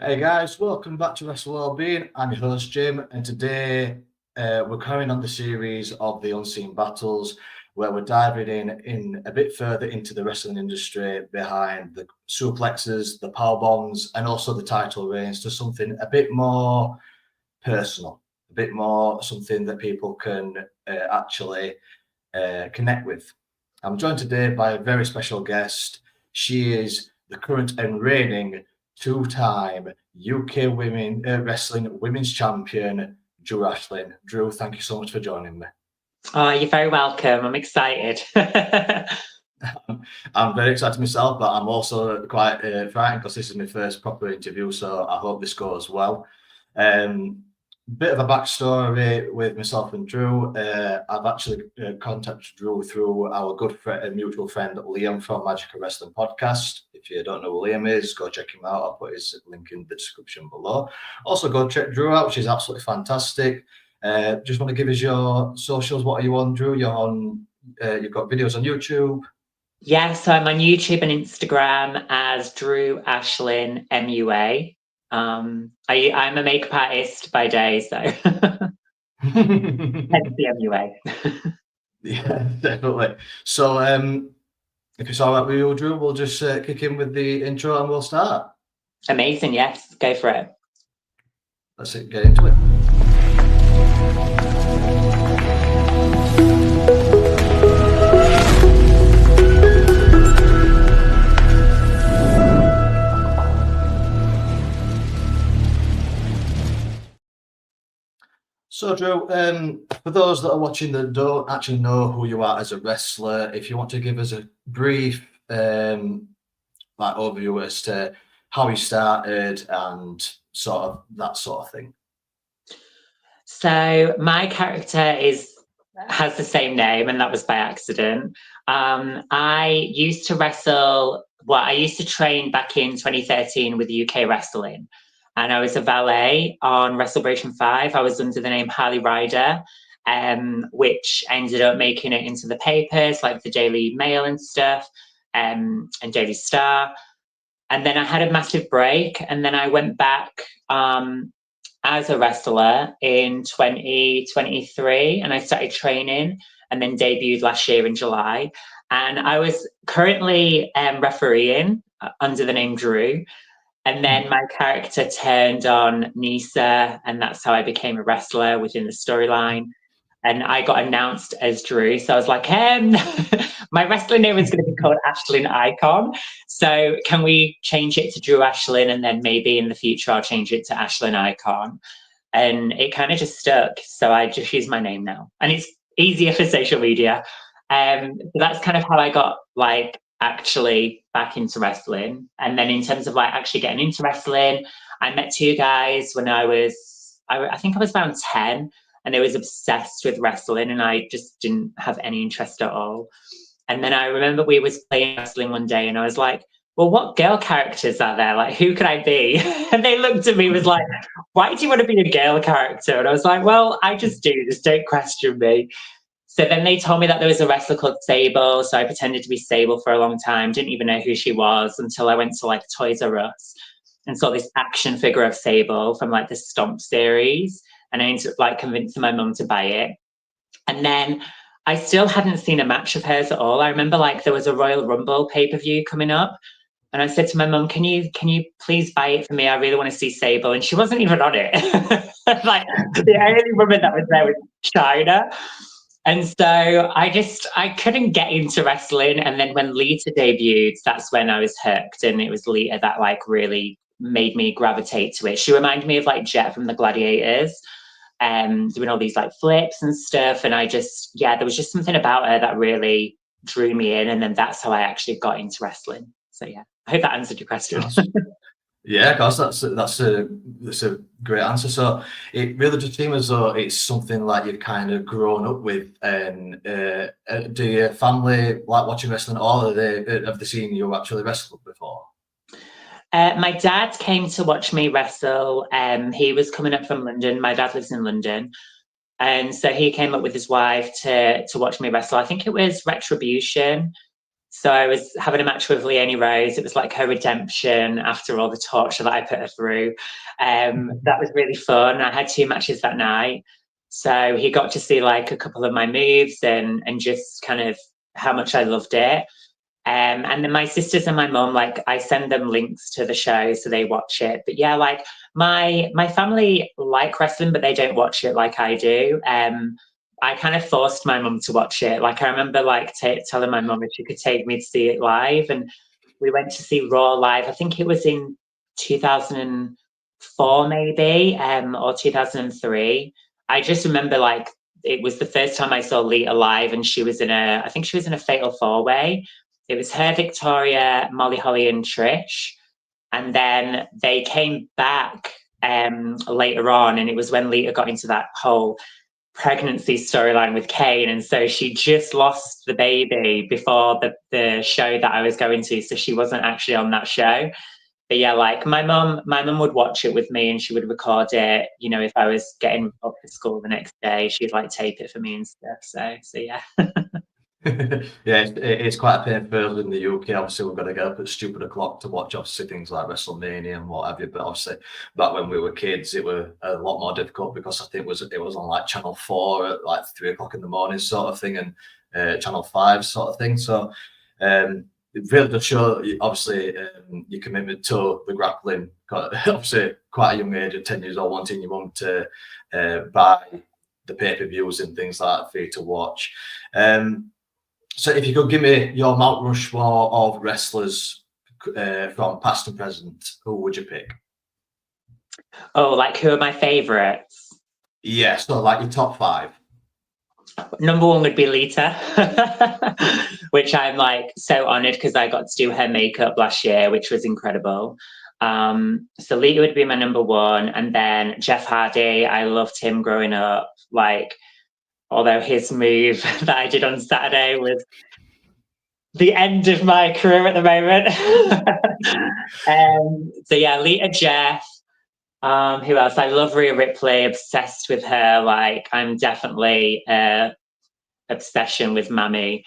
Hey guys, welcome back to Wrestle Wellbeing. I'm your host Jim, and today we're carrying on the series of the Unseen Battles, where we're diving in a bit further into the wrestling industry behind the suplexes, the power bombs, and also the title reigns to something a bit more personal, a bit more something that people can actually connect with. I'm joined today by a very special guest. She is the current and reigning two-time UK women wrestling women's champion, Drew Ashlyn. Drew, thank you so much for joining me. Oh, you're very welcome. I'm excited. I'm very excited myself, but I'm also quite frightened because this is my first proper interview, so I hope this goes well. Bit of a backstory with myself and Drew. I've actually contacted Drew through our good friend and mutual friend Liam from Magic of Wrestling podcast. If you don't know who Liam is, go check him out. I'll put his link in the description below. Also, go check Drew out. She's absolutely fantastic. Just want to give us your socials. What are you on, Drew? You're on. You've got videos on YouTube. Yeah, so I'm on YouTube and Instagram as Drew Ashlyn MUA. I'm a makeup artist by day, so hence the MUA. Yeah, definitely. So, if it's all right with you, Drew, we'll just kick in with the intro and we'll start. Amazing, yes, go for it. Let's get into it. So, Drew, for those that are watching that don't actually know who you are as a wrestler, if you want to give us a brief overview as to how you started and sort of that sort of thing. So my character has the same name, and that was by accident. I used to wrestle. Well, I used to train back in 2013 with UK Wrestling, and I was a valet on WrestleBration 5. I was under the name Harley Ryder, which ended up making it into the papers, like the Daily Mail and stuff, and Daily Star. And then I had a massive break, and then I went back as a wrestler in 2023, and I started training and then debuted last year in July. And I was currently refereeing under the name Drew. And then my character turned on Nisa, and that's how I became a wrestler within the storyline. And I got announced as Drew. So I was like, my wrestling name is going to be called Ashlyn Icon. So can we change it to Drew Ashlyn? And then maybe in the future, I'll change it to Ashlyn Icon. And it kind of just stuck. So I just use my name now. And it's easier for social media. So that's kind of how I got actually back into wrestling. And then in terms of actually getting into wrestling, I met two guys when I think I was around 10, and they was obsessed with wrestling, and I just didn't have any interest at all. And then I remember we was playing wrestling one day, and I was like, well, what girl characters are there? Like, who could I be? And they looked at me and was like, why do you want to be a girl character? And I was like, well, I just do, just don't question me. So then they told me that there was a wrestler called Sable. So I pretended to be Sable for a long time, didn't even know who she was until I went to Toys R Us and saw this action figure of Sable from the Stomp series. And I ended up convincing my mum to buy it. And then I still hadn't seen a match of hers at all. I remember there was a Royal Rumble pay-per-view coming up. And I said to my mum, can you please buy it for me? I really want to see Sable. And she wasn't even on it. The only woman that was there was China. And so I couldn't get into wrestling. And then when Lita debuted, that's when I was hooked. And it was Lita that really made me gravitate to it. She reminded me of Jet from the Gladiators, doing all these flips and stuff. And there was just something about her that really drew me in. And then that's how I actually got into wrestling. So yeah, I hope that answered your question. Yeah, because that's a great answer. So it really just seems as though it's something you've kind of grown up with. And do your family like watching wrestling, or have they seen you actually wrestle before? My dad came to watch me wrestle. He was coming up from London. My dad lives in London. And so he came up with his wife to watch me wrestle. I think it was Retribution. So I was having a match with Leonie Rose. It was like her redemption after all the torture that I put her through. That was really fun. I had 2 matches that night. So he got to see like a couple of my moves and just kind of how much I loved it. And then my sisters and my mum, like I send them links to the show so they watch it. But yeah, like my family like wrestling, but they don't watch it like I do. I kind of forced my mum to watch it. Like I remember like telling my mum if she could take me to see it live, and we went to see Raw live. I think it was in 2004 maybe, or 2003. I just remember like it was the first time I saw Lita live, and I think she was in a Fatal 4-Way. It was her, Victoria, Molly Holly, and Trish. And then they came back later on, and it was when Lita got into that whole pregnancy storyline with Kane, and so she just lost the baby before the show that I was going to, so she wasn't actually on that show. But yeah, like my mum would watch it with me, and she would record it. You know, if I was getting up for school the next day, she'd like tape it for me and stuff. So yeah. Yeah, it's quite a pain for us in the UK. Obviously, we've got to get up at stupid o'clock to watch obviously things like WrestleMania and what have you. But obviously, back when we were kids, it was a lot more difficult because I think it was on like Channel 4 at like 3 o'clock in the morning sort of thing, and Channel 5 sort of thing. So it really does show obviously your commitment to the grappling. Obviously, quite a young age of 10 years old, wanting your mum to buy the pay-per-views and things like that for you to watch. So if you could give me your Mount Rushmore of wrestlers from past and present, who would you pick? Oh, like who are my favourites? Yeah, so like your top 5. Number 1 would be Lita, which I'm like so honoured because I got to do her makeup last year, which was incredible. So Lita would be my number 1, and then Jeff Hardy. I loved him growing up. Like, although his move that I did on Saturday was the end of my career at the moment. So yeah, Lita, Jeff. Who else? I love Rhea Ripley, obsessed with her. Like, I'm definitely obsession with Mammy.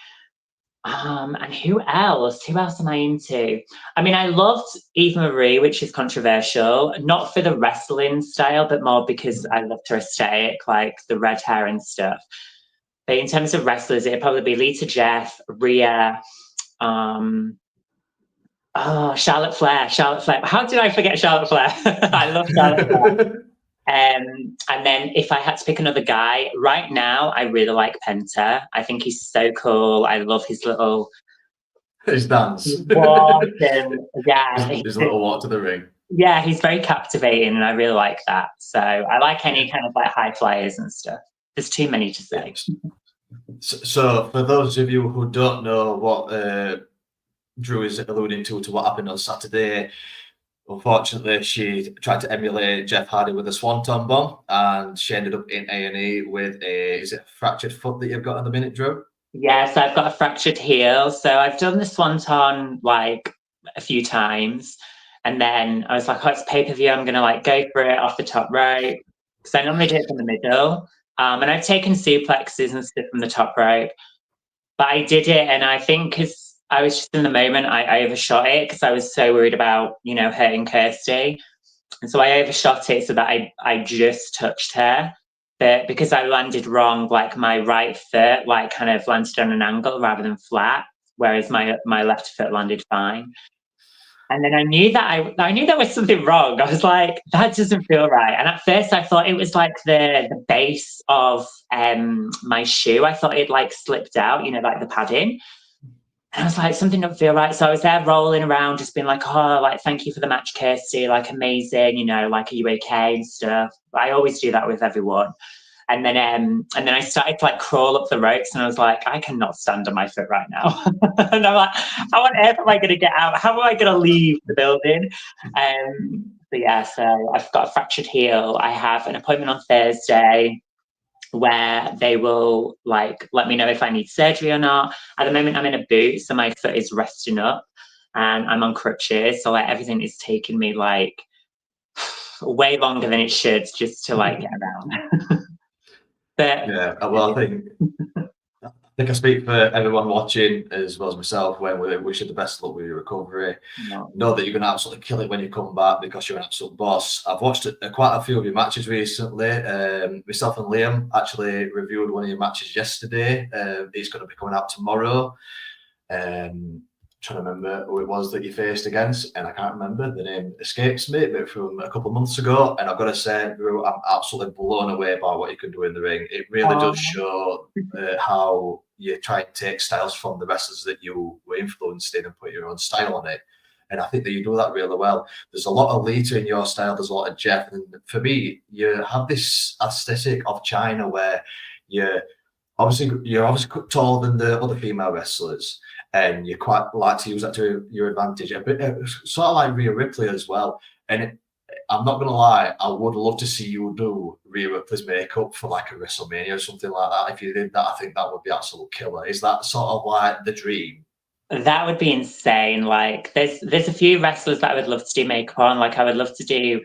And who else? Who else am I into? I mean, I loved Eve Marie, which is controversial, not for the wrestling style, but more because I loved her aesthetic, like the red hair and stuff. But in terms of wrestlers, it'd probably be Lita, Jeff, Rhea, Charlotte Flair. How did I forget Charlotte Flair? I love Charlotte Flair. And then if I had to pick another guy, right now, I really like Penta. I think he's so cool. I love his little His dance. walk and yeah, his little walk to the ring. Yeah, he's very captivating, and I really like that. So I like any kind of like high flyers and stuff. There's too many to say. So for those of you who don't know what Drew is alluding to what happened on Saturday, unfortunately, she tried to emulate Jeff Hardy with a swanton bomb, and she ended up in A&E with is it a fractured foot that you've got at the minute, Drew? Yes, I've got a fractured heel. So I've done the swanton like a few times, and then I was like, oh, it's pay-per-view. I'm going to like go for it off the top rope, because I normally do it from the middle. And I've taken suplexes and stuff from the top rope, but I did it, and I think because I was just in the moment, I overshot it because I was so worried about, you know, hurting Kirsty. And so I overshot it so that I just touched her. But because I landed wrong, like my right foot like kind of landed on an angle rather than flat, whereas my left foot landed fine. And then I knew there was something wrong. I was like, that doesn't feel right. And at first I thought it was like the base of my shoe. I thought it like slipped out, you know, like the padding. And I was like, something don't feel right. So I was there rolling around, just being like, oh, like, thank you for the match, Kirsty. Like, amazing, you know, like, are you okay and stuff. I always do that with everyone. And then I started to like crawl up the ropes, and I was like, I cannot stand on my foot right now. And I'm like, how on earth am I going to get out? How am I going to leave the building? So yeah, so I've got a fractured heel. I have an appointment on Thursday where they will like let me know if I need surgery or not. At the moment, I'm in a boot, so my foot is resting up, and I'm on crutches. So like everything is taking me like way longer than it should just to like get around. But yeah, well, I think think I speak for everyone watching as well as myself when we wish you the best of luck with your recovery. No. Know that you're going to absolutely kill it when you come back because you're an absolute boss. I've watched quite a few of your matches recently. Myself and Liam actually reviewed one of your matches yesterday. It's going to be coming out tomorrow. Trying to remember who it was that you faced against, and I can't remember. The name escapes me, but from a couple of months ago. And I've got to say, Drew, I'm absolutely blown away by what you can do in the ring. It really does show how you try and take styles from the wrestlers that you were influenced in and put your own style on it. And I think that you do that really well. There's a lot of Lita in your style. There's a lot of Jeff. And for me, you have this aesthetic of China where you're obviously taller than the other female wrestlers, and you quite like to use that to your advantage. A bit, sort of like Rhea Ripley as well. And I'm not going to lie, I would love to see you do Rhea Ripley's makeup for like a WrestleMania or something like that. If you did that, I think that would be absolute killer. Is that sort of like the dream? That would be insane. Like, there's a few wrestlers that I would love to do makeup on. Like, I would love to do,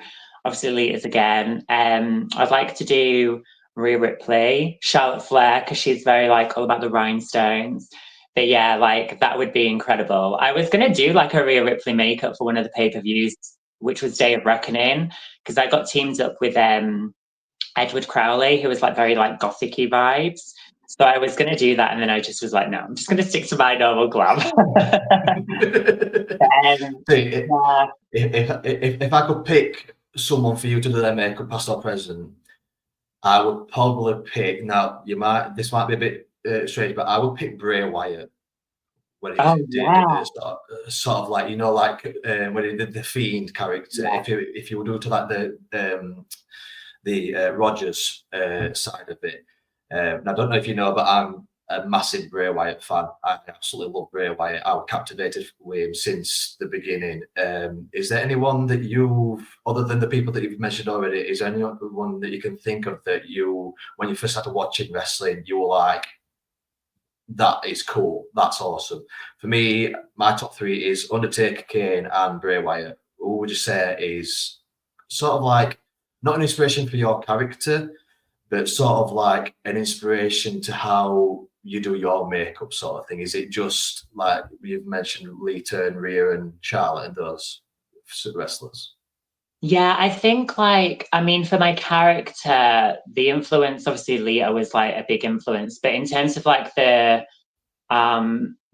obviously, Lita's again. I'd like to do Rhea Ripley, Charlotte Flair, because she's very like all about the rhinestones. But yeah, like that would be incredible. I was gonna do like a Rhea Ripley makeup for one of the pay-per-views, which was Day of Reckoning, because I got teamed up with Edward Crowley, who was like very like gothic-y vibes. So I was going to do that, and then I just was like, no, I'm just going to stick to my normal glam. See, if I could pick someone for you to do their makeup, past or present, I would probably pick. Now, this might be a bit strange, but I would pick Bray Wyatt when he did sort of like like when he did the Fiend character. Yeah. If you would do to like the Rogers side of it. I don't know if you know, but I'm a massive Bray Wyatt fan. I absolutely love Bray Wyatt. I was captivated with him since the beginning. Is there anyone that other than the people that you've mentioned already, is there anyone that you can think of that when you first started watching wrestling, you were like, that is cool, that's awesome? For me, my top three is Undertaker, Kane, and Bray Wyatt. Who would you say is sort of like not an inspiration for your character, but sort of like an inspiration to how you do your makeup sort of thing? Is it just like you've mentioned Lita and Rhea and Charlotte and those wrestlers? Yeah, I think like, I mean, for my character, the influence, obviously Lita was like a big influence, but in terms of like the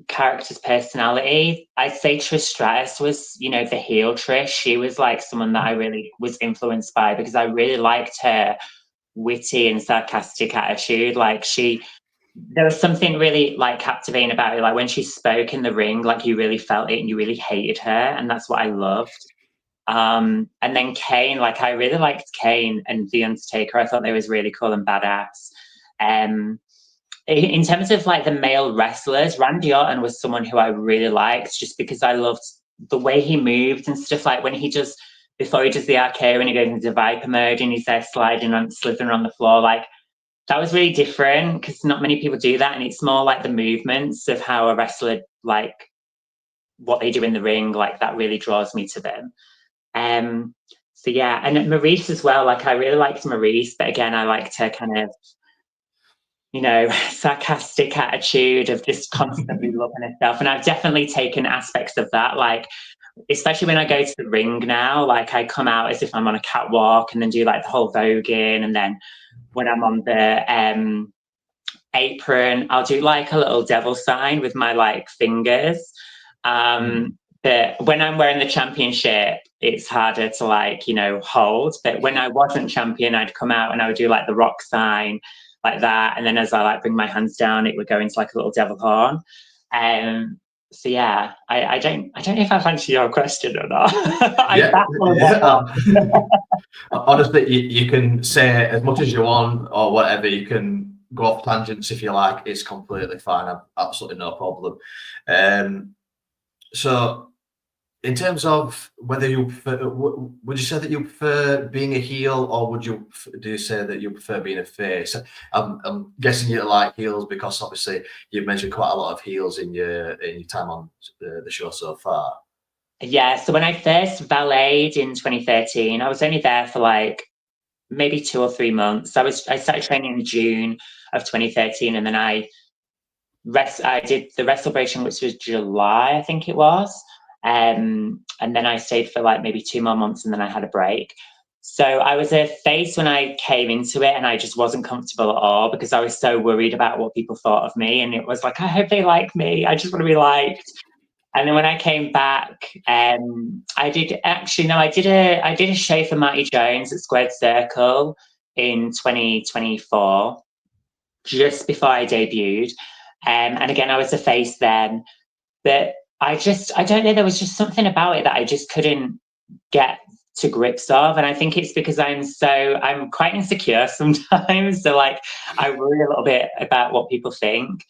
character's personality, I'd say Trish Stratus was, the heel Trish. She was like someone that I really was influenced by because I really liked her witty and sarcastic attitude. Like there was something really like captivating about her. Like when she spoke in the ring, like you really felt it and you really hated her, and that's what I loved. And then Kane, like I really liked Kane and The Undertaker. I thought they was really cool and badass. In terms of like the male wrestlers, Randy Orton was someone who I really liked just because I loved the way he moved and stuff. Like when before he does the arcade, when he goes into Viper mode and he's there slithering on the floor, like that was really different because not many people do that. And it's more like the movements of how a wrestler, like what they do in the ring, like that really draws me to them. So yeah, and Maurice as well. Like I really liked Maurice, but again, I liked her kind of, sarcastic attitude of just constantly loving herself. And I've definitely taken aspects of that, like especially when I go to the ring now, like I come out as if I'm on a catwalk and then do like the whole voguing, and then when I'm on the apron, I'll do like a little devil sign with my like fingers. But when I'm wearing the championship, it's harder to like, hold. But when I wasn't champion, I'd come out and I would do like the rock sign like that. And then as I like bring my hands down, it would go into like a little devil horn. So yeah, I don't know if I've answered your question or not. Honestly, you can say as much as you want or whatever. You can go off tangents if you like. It's completely fine. I've absolutely no problem. So in terms of whether you prefer, would you say that you prefer being a heel, or do you say that you prefer being a face? I'm guessing you like heels because obviously you've mentioned quite a lot of heels in your time on the show so far. Yeah, so when I first valeted in 2013, I was only there for like maybe 2 or 3 months. I started training in June of 2013, and then I I did the Wrestlebration, which was July, I think it was. And then I stayed for like maybe 2 more months, and then I had a break. So I was a face when I came into it, and I just wasn't comfortable at all because I was so worried about what people thought of me. And it was like, I hope they like me. I just want to be liked. And then when I came back, I did actually no, I did a show for Matty Jones at Squared Circle in 2024, just before I debuted. And again, I was a face then, but I don't know, there was just something about it that I just couldn't get to grips of. And I think it's because I'm quite insecure sometimes. So like I worry a little bit about what people think.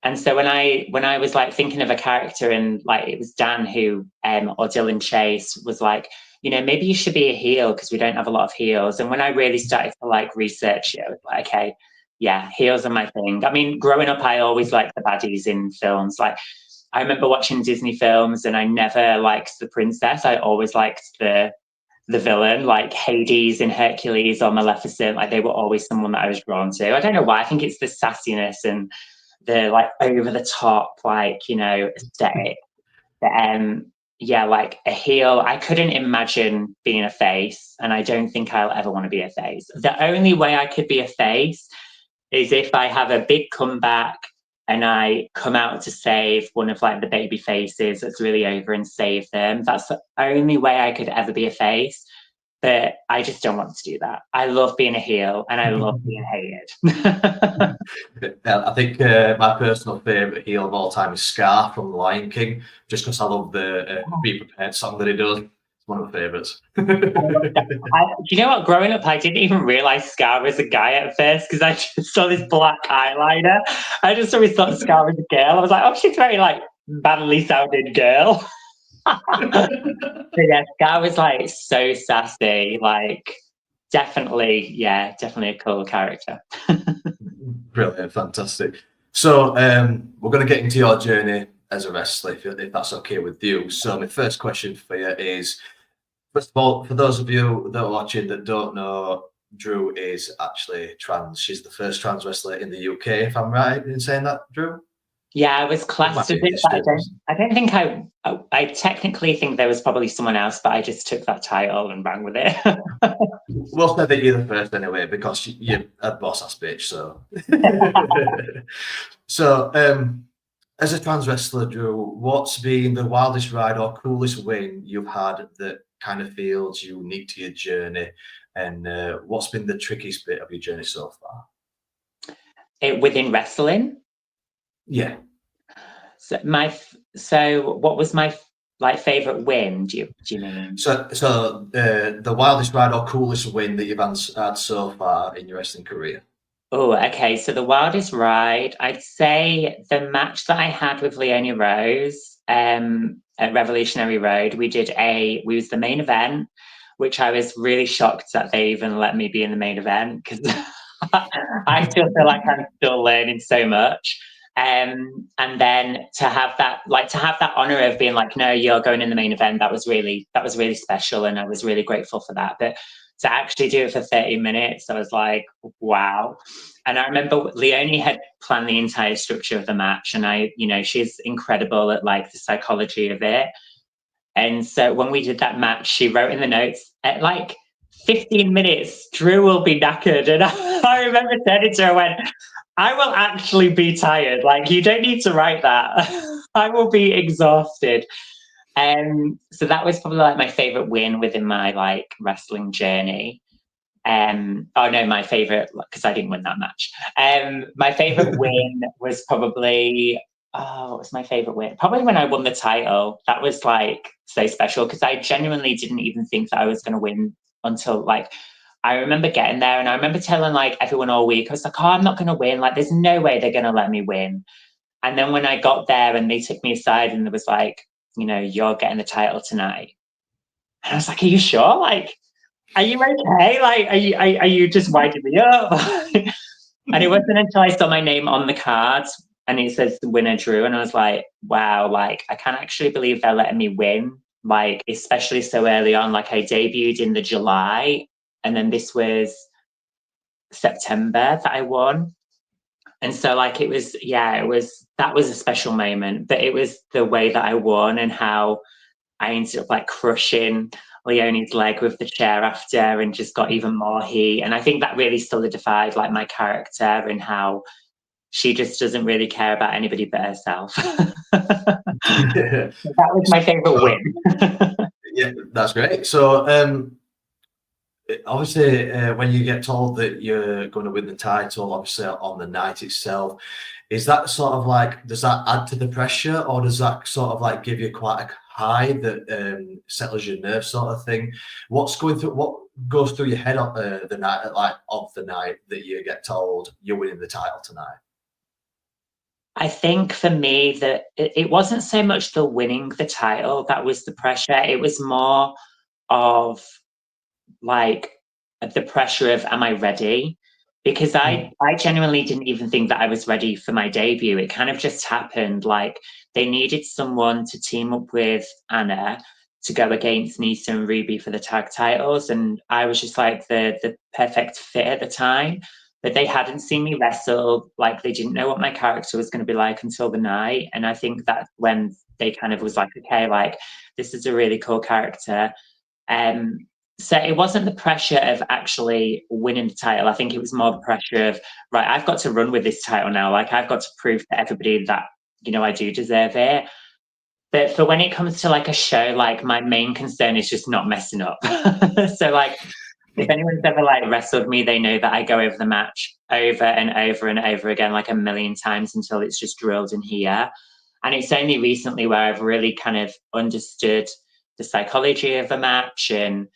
And so when I was like thinking of a character, and like it was Dan who or Dylan Chase was like, maybe you should be a heel because we don't have a lot of heels. And when I really started to like research it, I was like, okay, yeah, heels are my thing. I mean, growing up, I always liked the baddies in films. Like I remember watching Disney films, and I never liked the princess. I always liked the villain, like Hades in Hercules or Maleficent. Like they were always someone that I was drawn to. I don't know why. I think it's the sassiness and the like over the top, like, aesthetic. But yeah, like a heel, I couldn't imagine being a face, and I don't think I'll ever want to be a face. The only way I could be a face is if I have a big comeback and I come out to save one of like the baby faces that's really over and save them. That's the only way I could ever be a face. But I just don't want to do that. I love being a heel, and I love being hated. I think my personal favourite heel of all time is Scar from The Lion King, just because I love the Be Prepared song that he does. It's one of my favourites. You know what? Growing up, I didn't even realise Scar was a guy at first because I just saw this black eyeliner. I just always thought Scar was a girl. I was like, oh, she's very like badly sounded girl. But yeah, Scar was like so sassy, like definitely a cool character. Brilliant, fantastic. So we're going to get into your journey as a wrestler, if that's okay with you. So my first question for you is, first of all, for those of you that are watching that don't know, Drew is actually trans. She's the first trans wrestler in the UK, if I'm right in saying that, Drew? Yeah, I was classed as it, but I don't think I technically think there was probably someone else, but I just took that title and ran with it. We'll say that you're the first anyway, because you're a boss-ass bitch, so. So, as a trans wrestler, Drew, what's been the wildest ride or coolest win you've had that kind of feels unique to your journey? And what's been the trickiest bit of your journey so far? Within wrestling? Yeah. So what was my like favorite win? Do you mean? So the wildest ride or coolest win that you've had so far in your wrestling career? Oh, okay. So the wildest ride, I'd say the match that I had with Leonie Rose at Revolutionary Road. We was the main event, which I was really shocked that they even let me be in the main event because I still feel like I'm still learning so much. And then to have that honor of being like, no, you're going in the main event, that was really special, and I was really grateful for that. But to actually do it for 30 minutes, I was like, wow. And I remember Leonie had planned the entire structure of the match, and she's incredible at like the psychology of it. And so when we did that match, she wrote in the notes at like 15 minutes, Drew will be knackered. And I remember turning to her and went, I will actually be tired. Like, you don't need to write that. I will be exhausted. So that was probably like my favorite win within my like wrestling journey. Oh no, my favorite, because I didn't win that match. My favorite win was probably, what was my favorite win? Probably when I won the title. That was like so special because I genuinely didn't even think that I was going to win until like, I remember getting there, and I remember telling like everyone all week, I was like, oh, I'm not going to win. Like, there's no way they're going to let me win. And then when I got there and they took me aside and there was like, you're getting the title tonight. And I was like, are you sure? Like, are you okay? Like, are you just winding me up? And it wasn't until I saw my name on the cards and it says the winner Drew, and I was like, wow, like I can't actually believe they're letting me win. Like, especially so early on. Like, I debuted in the July, and then this was September that I won. And so like it was that was a special moment, but it was the way that I won and how I ended up like crushing Leonie's leg with the chair after and just got even more heat. And I think that really solidified like my character and how she just doesn't really care about anybody but herself. That was my favorite win. Yeah, that's great. So obviously when you get told that you're going to win the title, obviously on the night itself, is that sort of like, does that add to the pressure, or does that sort of like give you quite a high that settles your nerves sort of thing? What goes through your head on the night, like of the night that you get told you're winning the title tonight? I think for me that it wasn't so much the winning the title that was the pressure. It was more of like the pressure of, am I ready? Because I genuinely didn't even think that I was ready for my debut. It kind of just happened. Like they needed someone to team up with Anna to go against Nisa and Ruby for the tag titles, and I was just like the perfect fit at the time. But they hadn't seen me wrestle, like they didn't know what my character was going to be like until the night. And I think that's when they kind of was like, okay, like this is a really cool character. So it wasn't the pressure of actually winning the title. I think it was more the pressure of, right, I've got to run with this title now. Like I've got to prove to everybody that, you know, I do deserve it. But for when it comes to like a show, like my main concern is just not messing up. So like if anyone's ever like wrestled me, they know that I go over the match over and over and over again, like a million times until it's just drilled in here. And it's only recently where I've really kind of understood the psychology of a match and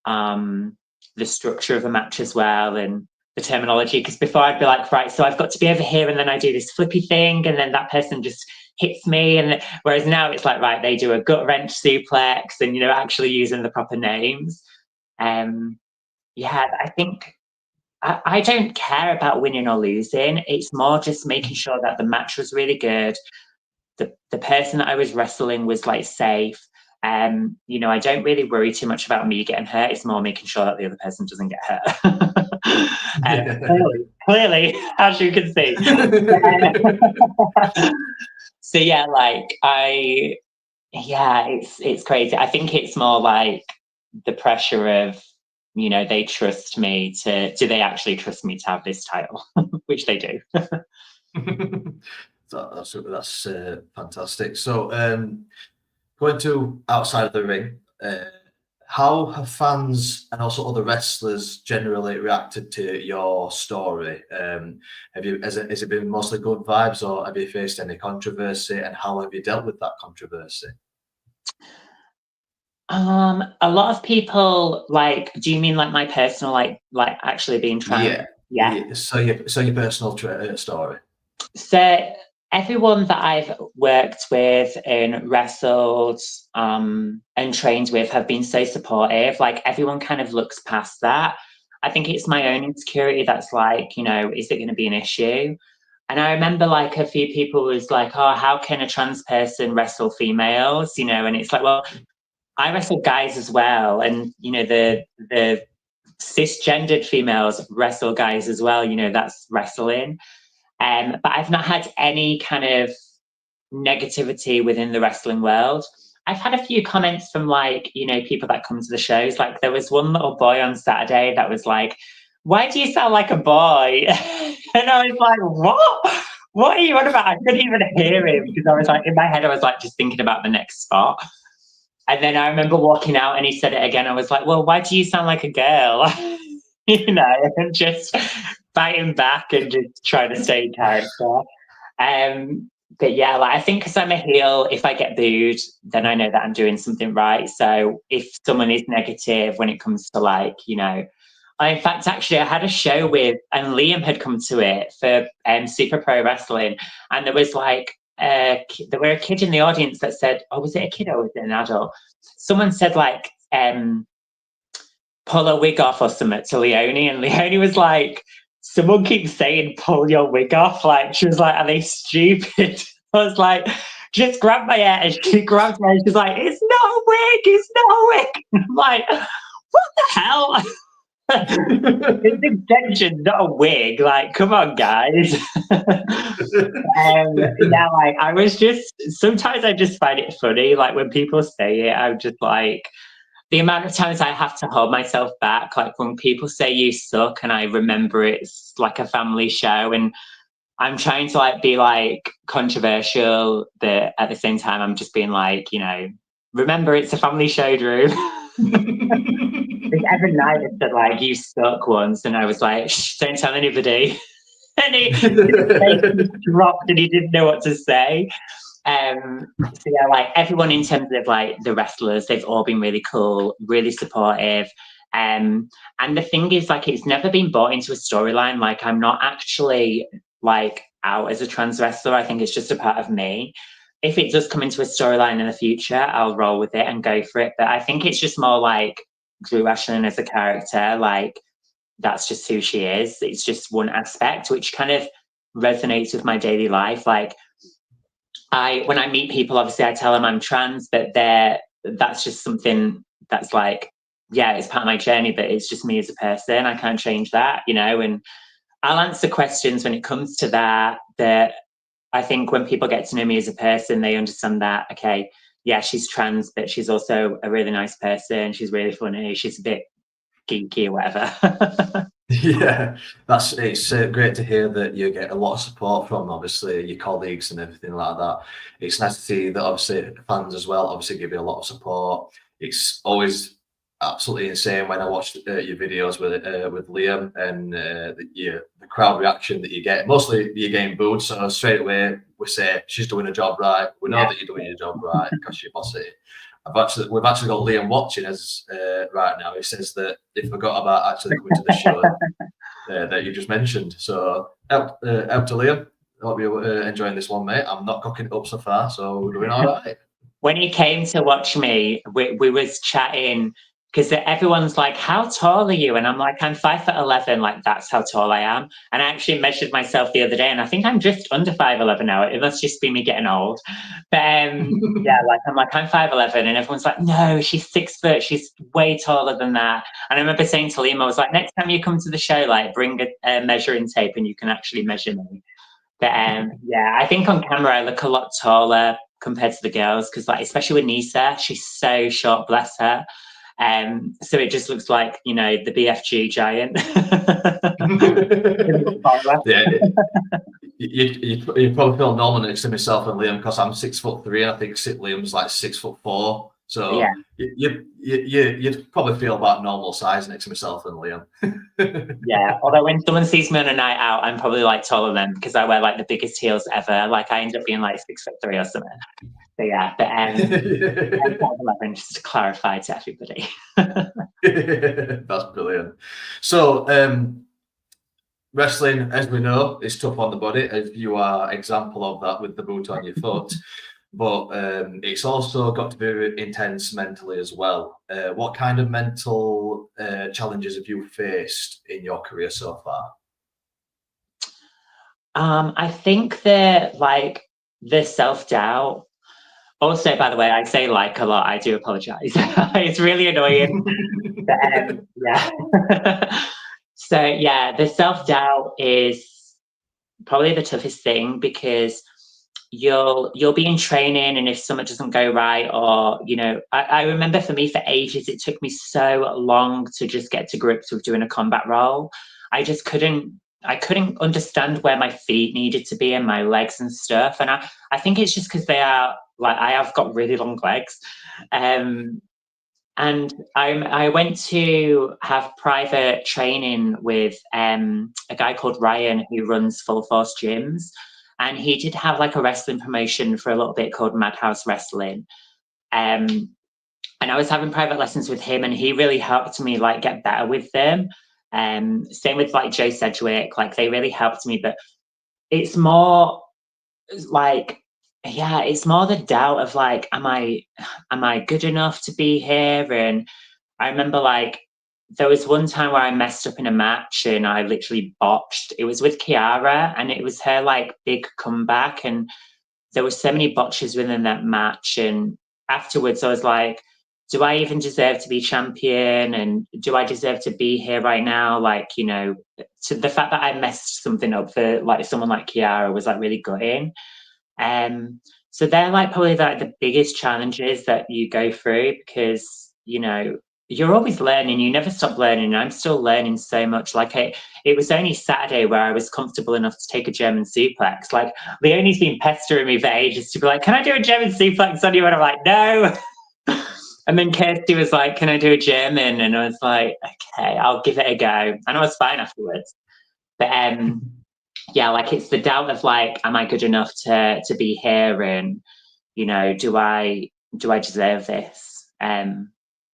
the structure of a match as well and the terminology. Because before I'd be like, right, so I've got to be over here and then I do this flippy thing and then that person just hits me. And whereas now it's like, right, they do a gut wrench suplex and, you know, actually using the proper names. Yeah, I think I don't care about winning or losing. It's more just making sure that the match was really good. The person that I was wrestling was like safe. You know, I don't really worry too much about me getting hurt. It's more making sure that the other person doesn't get hurt. Clearly, as you can see. So yeah, like it's crazy. I think it's more like the pressure of, you know, they trust me do they actually trust me to have this title? Which they do. That's fantastic. So going to outside of the ring, how have fans and also other wrestlers generally reacted to your story? Has it been mostly good vibes, or have you faced any controversy, and how have you dealt with that controversy? A lot of people like, do you mean like my personal like actually being trans? Yeah. So your personal story. So everyone that I've worked with and wrestled and trained with have been so supportive. Like everyone kind of looks past that. I think it's my own insecurity that's like, you know, is it going to be an issue? And I remember like a few people was like, oh, how can a trans person wrestle females? You know, and it's like, well, I wrestle guys as well. And, you know, the cisgendered females wrestle guys as well. You know, that's wrestling. But I've not had any kind of negativity within the wrestling world. I've had a few comments from like, you know, people that come to the shows. Like there was one little boy on Saturday that was like, why do you sound like a boy? And I was like, what? What are you on about? I couldn't even hear him because I was like, in my head, I was like just thinking about the next spot. And then I remember walking out and he said it again. I was like, well, why do you sound like a girl? You know, and just fighting back and just trying to stay in character. But yeah, like I think because I'm a heel, if I get booed, then I know that I'm doing something right. So if someone is negative when it comes to like, you know, in fact, actually, I had a show with, and Liam had come to it for Super Pro Wrestling, and there was like, there were a kid in the audience that said, oh, was it a kid or was it an adult? Someone said like, pull a wig off or something to Leonie, and Leonie was like, someone keeps saying pull your wig off. Like she was like, are they stupid? I was like, just grab my hair, and she grabbed my hair. She's like, it's not a wig, it's not a wig. And I'm like, what the hell? It's extension, not a wig. Like, come on, guys. Yeah, like I was just sometimes I just find it funny. Like when people say it, I'm just like the amount of times I have to hold myself back. Like when people say you suck, and I remember it's like a family show, and I'm trying to like be like controversial, but at the same time, I'm just being like, remember it's a family show, Drew. Every night it said like you suck once, and I was like, shh, don't tell anybody. And his face just dropped, and he didn't know what to say. So yeah, like everyone in terms of like the wrestlers, they've all been really cool, really supportive. And the thing is, like, it's never been brought into a storyline. Like, I'm not actually like out as a trans wrestler. I think it's just a part of me. If it does come into a storyline in the future, I'll roll with it and go for it. But I think it's just more like Drew Ashlyn as a character. Like, that's just who she is. It's just one aspect which kind of resonates with my daily life. Like, when I meet people, obviously I tell them I'm trans, but that's just something that's like, yeah, it's part of my journey, but it's just me as a person. I can't change that, and I'll answer questions when it comes to that. That I think when people get to know me as a person, they understand that, okay, yeah, she's trans, but she's also a really nice person. She's really funny. She's a bit geeky or whatever. Yeah, it's great to hear that you get a lot of support from obviously your colleagues and everything like that. It's nice to see that obviously fans as well obviously give you a lot of support. It's always absolutely insane when I watch your videos with Liam and the crowd reaction that you get. Mostly you're getting booed, so straight away we say she's doing a job right. We know that you're doing your job right because you're bossy. We've actually got Liam watching us right now. He says that he forgot about actually coming to the show that you just mentioned. So out to Liam. Hope you're enjoying this one, mate. I'm not cocking it up so far, so we're doing all right. When he came to watch me, we was chatting because everyone's like, "How tall are you?" And I'm like, "I'm 5'11". Like that's how tall I am. And I actually measured myself the other day, and I think I'm just under 5'11 now. It must just be me getting old. But yeah, like I'm 5'11", and everyone's like, "No, she's 6 foot. She's way taller than that." And I remember saying to Liam, I was like, "Next time you come to the show, like bring a measuring tape, and you can actually measure me." But yeah, I think on camera I look a lot taller compared to the girls because, like, especially with Nisa, she's so short, bless her. So it just looks like the BFG giant. Yeah, you probably feel normal next to myself and Liam because I'm 6'3" and I think Liam's like 6'4". So Yeah. you'd probably feel about normal size next to myself and Liam. Yeah, although when someone sees me on a night out, I'm probably like taller than because I wear like the biggest heels ever. Like I end up being like 6'3" or something. So yeah, but I'm 5'11", just to clarify to everybody. That's brilliant. So wrestling, as we know, is tough on the body, as you are example of that with the boot on your foot. But it's also got to be intense mentally as well. What kind of mental challenges have you faced in your career so far? I think that like the self-doubt. Also, by the way, I say like a lot. I do apologize. It's really annoying. But, yeah. So yeah, the self-doubt is probably the toughest thing because you'll be in training, and if something doesn't go right, or I remember for me for ages it took me so long to just get to grips with doing a combat role. I couldn't understand where my feet needed to be and my legs and stuff, and I think it's just because they are like I have got really long legs. And I went to have private training with a guy called Ryan who runs Full Force Gyms. And he did have like a wrestling promotion for a little bit called Madhouse Wrestling. And I was having private lessons with him, and he really helped me like get better with them. Same with like Joe Sedgwick, like they really helped me. But it's more like, yeah, it's more the doubt of like, am I good enough to be here? And I remember like there was one time where I messed up in a match and I literally botched. It was with Kiara, and it was her like big comeback, and there were so many botches within that match. And afterwards I was like, do I even deserve to be champion? And do I deserve to be here right now? Like, you know, to the fact that I messed something up for like someone like Kiara was like really gutting. So they're like probably like the biggest challenges that you go through because, you know, you're always learning, you never stop learning. I'm still learning so much. Like it was only Saturday where I was comfortable enough to take a German suplex. Like Leonie's been pestering me for ages to be like, can I do a German suplex on you? And I'm like, no. And then Kirsty was like, can I do a German? And I was like, okay, I'll give it a go. And I was fine afterwards. But yeah, like it's the doubt of like, am I good enough to be here? And, you know, do I deserve this?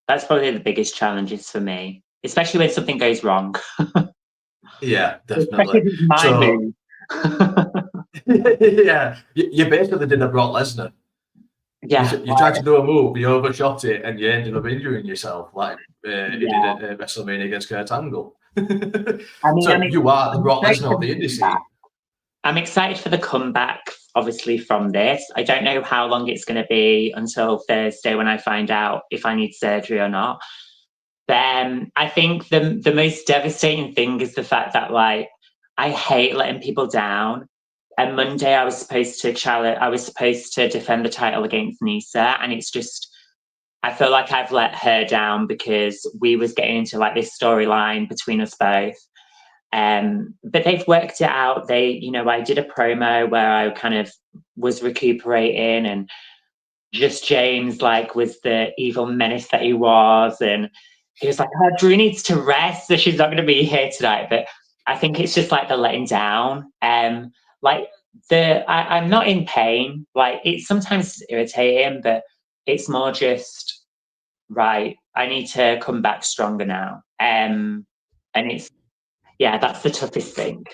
That's probably the biggest challenges for me, especially when something goes wrong. Yeah, Especially definitely. if it's my move. Yeah, you basically did a Brock Lesnar. Yeah, You tried to do a move, you overshot it, and you ended up injuring yourself, like you did at WrestleMania against Kurt Angle. I mean, So you are the Brock Lesnar of the indie scene. I'm excited for the comeback, obviously, from this. I don't know how long it's going to be until Thursday when I find out if I need surgery or not. But I think the most devastating thing is the fact that, like, I hate letting people down. And Monday I was supposed to defend the title against Nisa, and it's just, I feel like I've let her down because we was getting into like this storyline between us both. But they've worked it out. You know, I did a promo where I kind of was recuperating, and just James like was the evil menace that he was, and he was like, "Oh, Drew needs to rest, so she's not going to be here tonight." But I think it's just like the letting down. Like I'm not in pain. Like it's sometimes irritating, but it's more just right. I need to come back stronger now. And it's that's the toughest thing.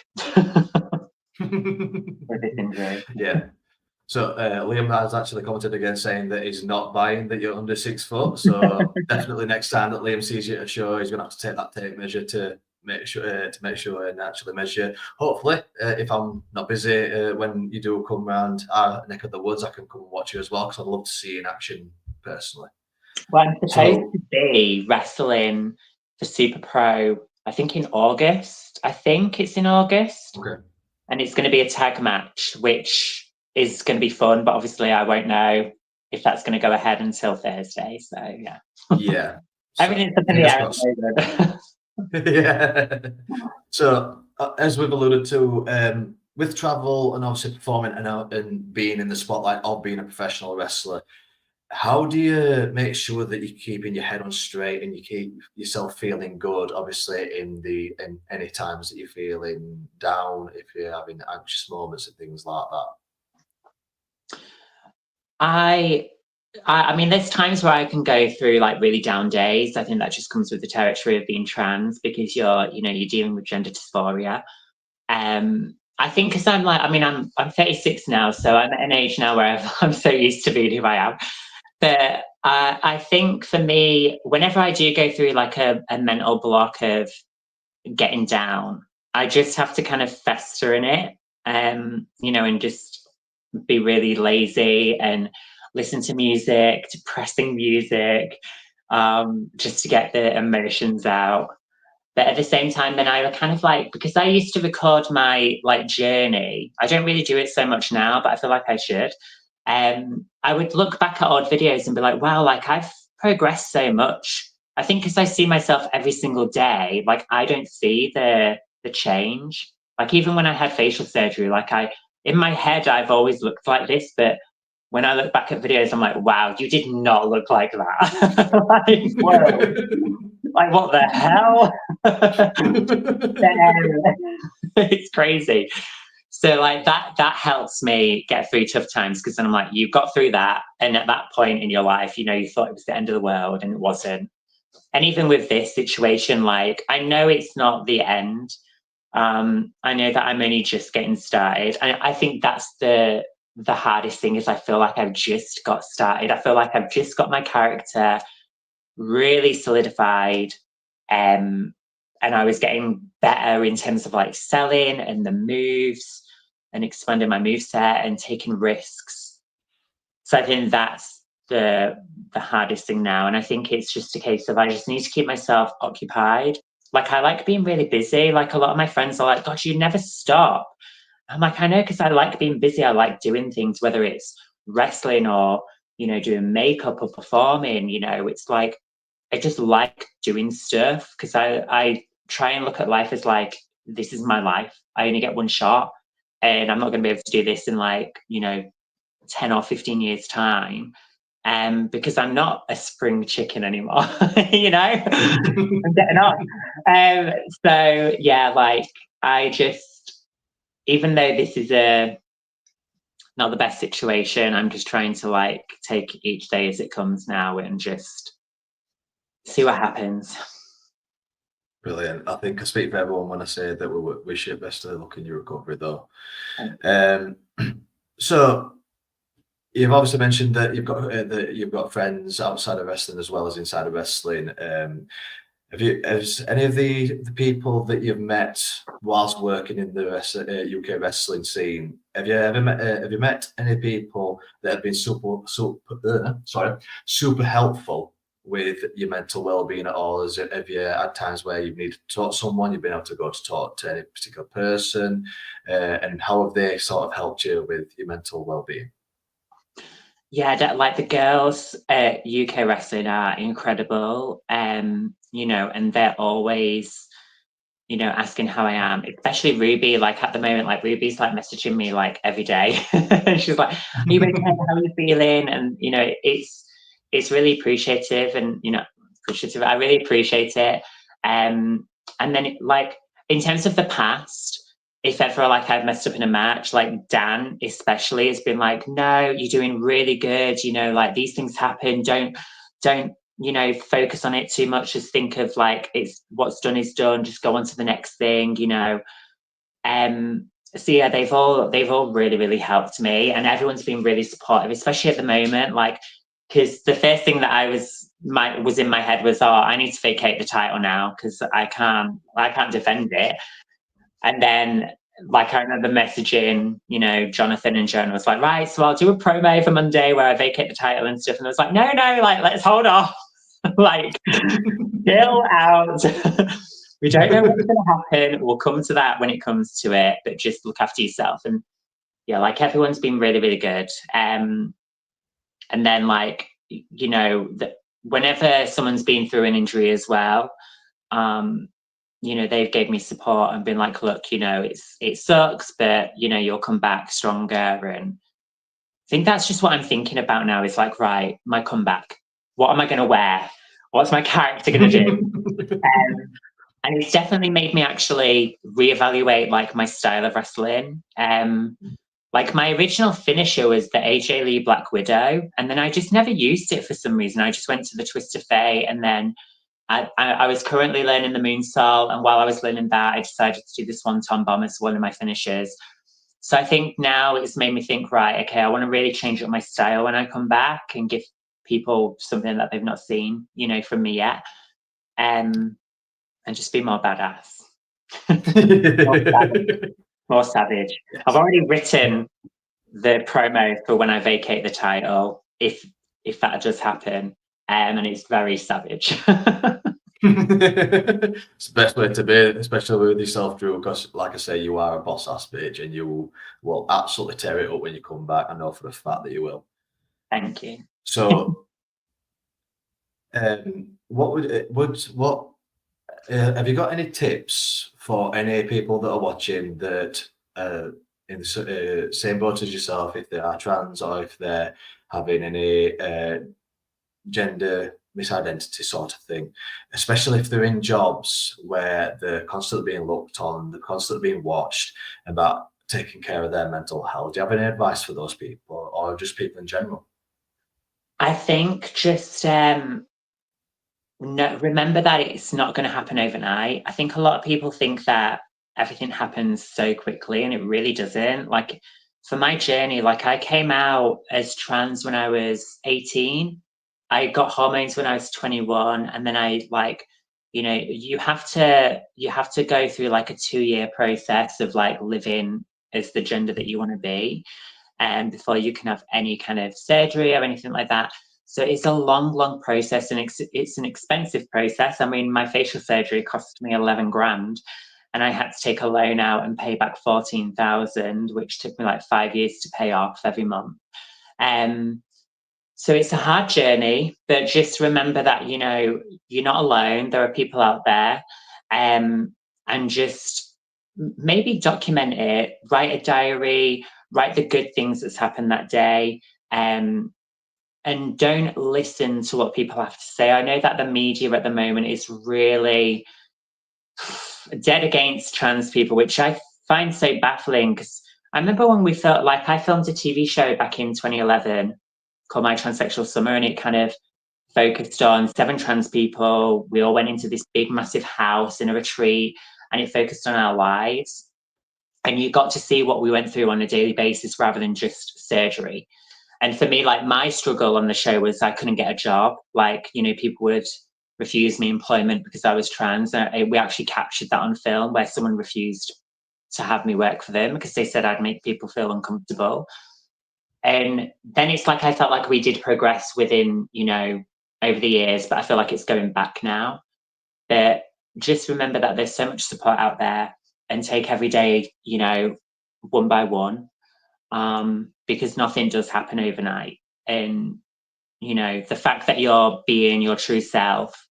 Yeah. So Liam has actually commented again saying that he's not buying that you're under 6 foot. So definitely next time that Liam sees you at a show, he's going to have to take that tape measure to make sure and actually measure. Hopefully, if I'm not busy when you do come round our neck of the woods, I can come and watch you as well because I'd love to see you in action personally. Well, I'm supposed to be wrestling for Super Pro, I think in August. I think it's in August. Okay. And it's going to be a tag match, which is going to be fun, but obviously I won't know if that's going to go ahead until Thursday. So, yeah. Yeah. Everything's up in the air. Yeah. So, as we've alluded to, with travel and obviously performing and being in the spotlight of being a professional wrestler, how do you make sure that you're keeping your head on straight and you keep yourself feeling good? Obviously, in any times that you're feeling down, if you're having anxious moments and things like that. I mean, there's times where I can go through like really down days. I think that just comes with the territory of being trans because you're dealing with gender dysphoria. I think because I'm 36 now, so I'm at an age now where I'm so used to being who I am. But I think for me, whenever I do go through like a mental block of getting down, I just have to kind of fester in it, and just be really lazy and listen to music, depressing music, just to get the emotions out. But at the same time, then I kind of like, because I used to record my like journey. I don't really do it so much now, but I feel like I should. I would look back at old videos and be like, wow, like I've progressed so much. I think because I see myself every single day, like I don't see the change. Like even when I had facial surgery, like in my head, I've always looked like this, but when I look back at videos, I'm like, wow, you did not look like that. Like, whoa. Like, what the hell? It's crazy. So like that helps me get through tough times because then I'm like, you got through that. And at that point in your life, you thought it was the end of the world and it wasn't. And even with this situation, like I know it's not the end. I know that I'm only just getting started. And I think that's the hardest thing is I feel like I've just got started. I feel like I've just got my character really solidified. And I was getting better in terms of like selling and the moves and expanding my moveset and taking risks. So I think that's the the hardest thing now. And I think it's just a case of I just need to keep myself occupied. Like, I like being really busy. Like, a lot of my friends are like, God, you never stop. I'm like, I know, because I like being busy. I like doing things, whether it's wrestling or, doing makeup or performing. It's like, I just like doing stuff, because I try and look at life as like, this is my life. I only get one shot, and I'm not going to be able to do this in 10 or 15 years time. Because I'm not a spring chicken anymore, I'm getting on. So yeah, I just, even though this is not the best situation, I'm just trying to take each day as it comes now and just see what happens. Brilliant. I think I speak for everyone when I say that we wish you best of luck in your recovery, though. So you've obviously mentioned that you've got friends outside of wrestling as well as inside of wrestling. Has any of the people that you've met whilst working in the UK wrestling scene, have you met any people that have been super helpful with your mental well-being at all? Have you had times where you've needed to talk to someone, you've been able to go to talk to any particular person, and how have they sort of helped you with your mental well-being? Yeah, like the girls at UK wrestling are incredible, and they're always, asking how I am, especially Ruby. Like, at the moment, Ruby's messaging me every day. She's like, "Are you okay? How are you feeling?" And it's really appreciative, and appreciative. I really appreciate it. And then in terms of the past, if ever I've messed up in a match, Dan especially has been like, "No, you're doing really good. These things happen. Don't focus on it too much. Just think of it's what's done is done. Just go on to the next thing." So yeah, they've all really, really helped me, and everyone's been really supportive, especially at the moment. Because the first thing that was in my head was, "Oh, I need to vacate the title now because I can't defend it." And then I remember messaging, Jonathan and Joan was like, "Right, so I'll do a promo for Monday where I vacate the title and stuff." And I was like, "No, let's hold off." Chill out. We don't know what's going to happen. We'll come to that when it comes to it, but just look after yourself. And yeah, everyone's been really, really good. And then whenever someone's been through an injury as well, they've gave me support and been like, "Look, it sucks, but you'll come back stronger." And I think that's just what I'm thinking about now. Is right, my comeback. What am I going to wear? What's my character going to do? And it's definitely made me actually reevaluate my style of wrestling. My original finisher was the AJ Lee Black Widow, and then I just never used it for some reason. I just went to the Twist of Fate, and then I was currently learning the moonsault, and while I was learning that, I decided to do the Swanton Bomb as one of my finishers. So I think now it's made me think, right, okay, I want to really change up my style when I come back and give people something that they've not seen, from me yet, and just be more badass. More savage. I've already written the promo for when I vacate the title, if that does happen, and it's very savage. It's the best way to be, especially with yourself, Drew, because like I say, you are a boss ass bitch and you will absolutely tear it up when you come back. I know for a fact that you will. Thank you. So have you got any tips for any people that are watching that in the same boat as yourself, if they are trans or if they're having any gender misidentity sort of thing, especially if they're in jobs where they're constantly being looked on, they're constantly being watched, about taking care of their mental health? Do you have any advice for those people or just people in general? I think just remember that it's not going to happen overnight. I think a lot of people think that everything happens so quickly, and it really doesn't. For my journey, I came out as trans when I was 18. I got hormones when I was 21, and then you have to go through a 2-year process of living as the gender that you want to be, and before you can have any kind of surgery or anything like that. So it's a long process, and it's an expensive process. I mean, my facial surgery cost me 11 grand, and I had to take a loan out and pay back 14,000, which took me like 5 years to pay off every month. So it's a hard journey, but just remember that, you know, you're not alone. There are people out there, and just maybe document it, write a diary, write the good things that's happened that day. And don't listen to what people have to say. I know that the media at the moment is really dead against trans people, which I find so baffling, because I remember when we felt like I filmed a TV show back in 2011 called My Transsexual Summer, and it kind of focused on 7 trans people. We all went into this big, massive house in a retreat, and it focused on our lives. And you got to see what we went through on a daily basis rather than just surgery. And for me, like, my struggle on the show was I couldn't get a job. Like, you know, people would refuse me employment because I was trans. And we actually captured that on film, where someone refused to have me work for them because they said I'd make people feel uncomfortable. And then it's like I felt like we did progress within, you know, over the years, but I feel like it's going back now. But just remember that there's so much support out there, and take every day, you know, one by one, because nothing does happen overnight. And, you know, the fact that you're being your true self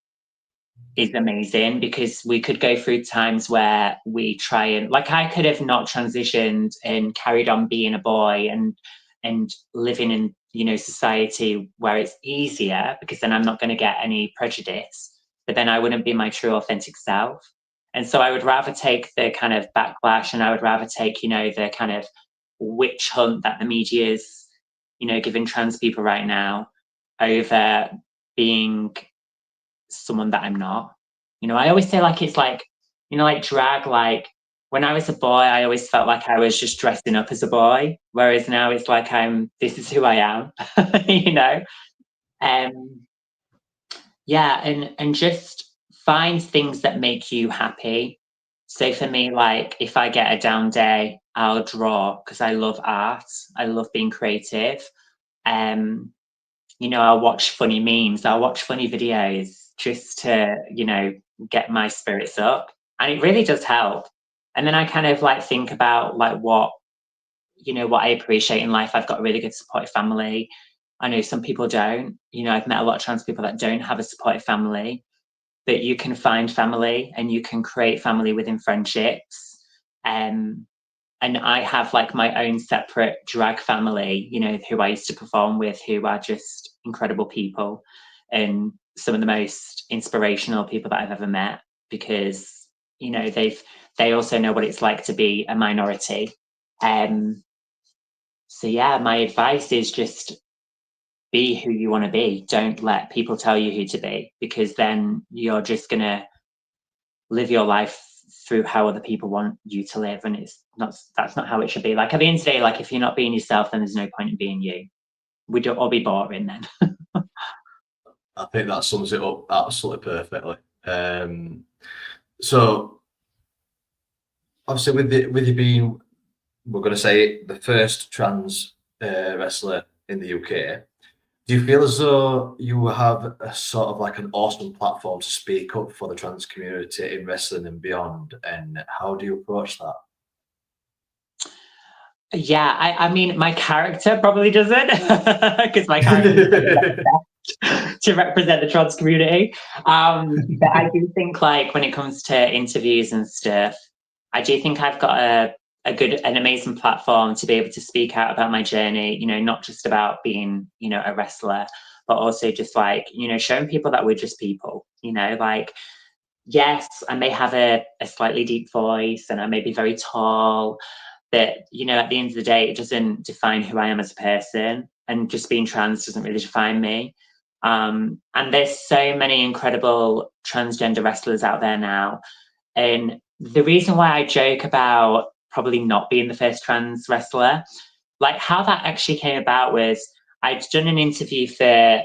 is amazing, because we could go through times where we try and, like, I could have not transitioned and carried on being a boy and living in, you know, society where it's easier, because then I'm not going to get any prejudice, but then I wouldn't be my true authentic self. And so I would rather take the kind of backlash, and I would rather take, you know, the kind of witch hunt that the media is, you know, giving trans people right now, over being someone that I'm not. You know, I always say, like, it's like, you know, like drag, like when I was a boy, I always felt like I was just dressing up as a boy, whereas now it's like this is who I am, you know? Um, yeah, and just find things that make you happy. So for me, like, if I get a down day, I'll draw, because I love art. I love being creative. Um, you know, I'll watch funny memes, I'll watch funny videos, just to, you know, get my spirits up. And it really does help. And then I kind of like think about like what, you know, what I appreciate in life. I've got a really good supportive family. I know some people don't. You know, I've met a lot of trans people that don't have a supportive family, but you can find family, and you can create family within friendships. And I have like my own separate drag family, you know, who I used to perform with, who are just incredible people, and some of the most inspirational people that I've ever met, because, you know, they also know what it's like to be a minority. So yeah, my advice is just be who you want to be. Don't let people tell you who to be, because then you're just gonna live your life through how other people want you to live, and that's not how it should be. Like, at the end of the day, like, if you're not being yourself, then there's no point in being you. We'd all be boring then. I think that sums it up absolutely perfectly. So obviously, with you being, we're going to say, the first trans wrestler in the UK, do you feel as though you have a sort of like an awesome platform to speak up for the trans community in wrestling and beyond? And how do you approach that? Yeah, I mean, my character probably doesn't, because my character to represent the trans community. But I do think, like, when it comes to interviews and stuff, I do think I've got an amazing platform to be able to speak out about my journey, you know, not just about being, you know, a wrestler, but also just, like, you know, showing people that we're just people, you know, like, yes, I may have a slightly deep voice, and I may be very tall, but, you know, at the end of the day, it doesn't define who I am as a person, and just being trans doesn't really define me. And there's so many incredible transgender wrestlers out there now. And the reason why I joke about probably not being the first trans wrestler, like, how that actually came about was I'd done an interview for